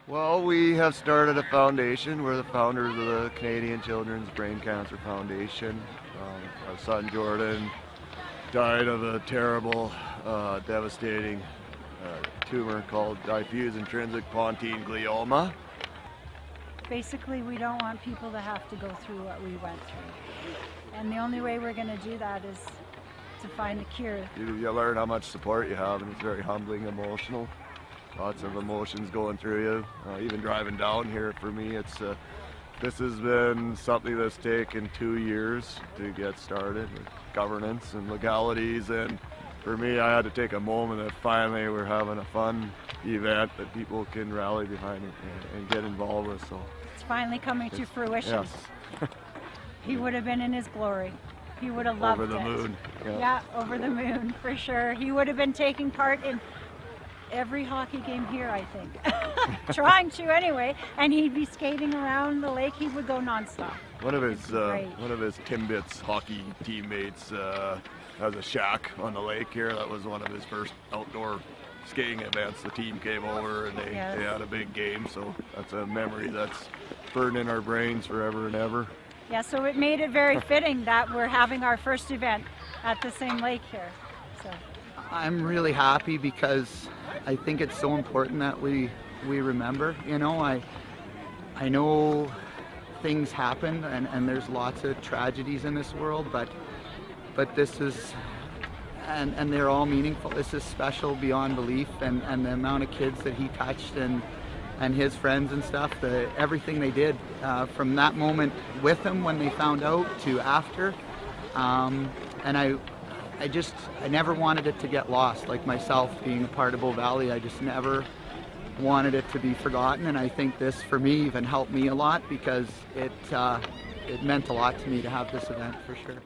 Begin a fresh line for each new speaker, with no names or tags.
Well, we have started a foundation. We're the founders of the Canadian Children's Brain Cancer Foundation. Our son Jordan died of a terrible, devastating tumor called diffuse intrinsic pontine glioma.
Basically, we don't want people to have to go through what we went through. And the only way we're going to do that is to find a cure.
You learn how much support you have, and it's very humbling, emotional. Lots of emotions going through you. Even driving down here, for me, this has been something that's taken 2 years to get started with governance and legalities. And for me, I had to take a moment that finally we're having a fun event that people can rally behind and get involved with. So
it's finally coming to fruition.
Yes.
He would have been in his glory. He would have loved it.
Over the moon.
Yeah, over the moon, for sure. He would have been taking part in every hockey game here, I think. Trying to anyway, and he'd be skating around the lake. He would go nonstop.
One of his Timbits hockey teammates has a shack on the lake here. That was one of his first outdoor skating events. The team came over and they had a big game, so that's a memory that's burned in our brains forever and ever.
Yeah, so it made it very fitting that we're having our first event at the same lake here. So
I'm really happy because I think it's so important that we remember. You know, I know things happen and there's lots of tragedies in this world, but this is, and they're all meaningful. This is special beyond belief, and the amount of kids that he touched and his friends and stuff, everything they did from that moment with him when they found out to after, and I never wanted it to get lost. Like myself, being a part of Bow Valley, I just never wanted it to be forgotten, and I think this, for me, even helped me a lot because it meant a lot to me to have this event, for sure.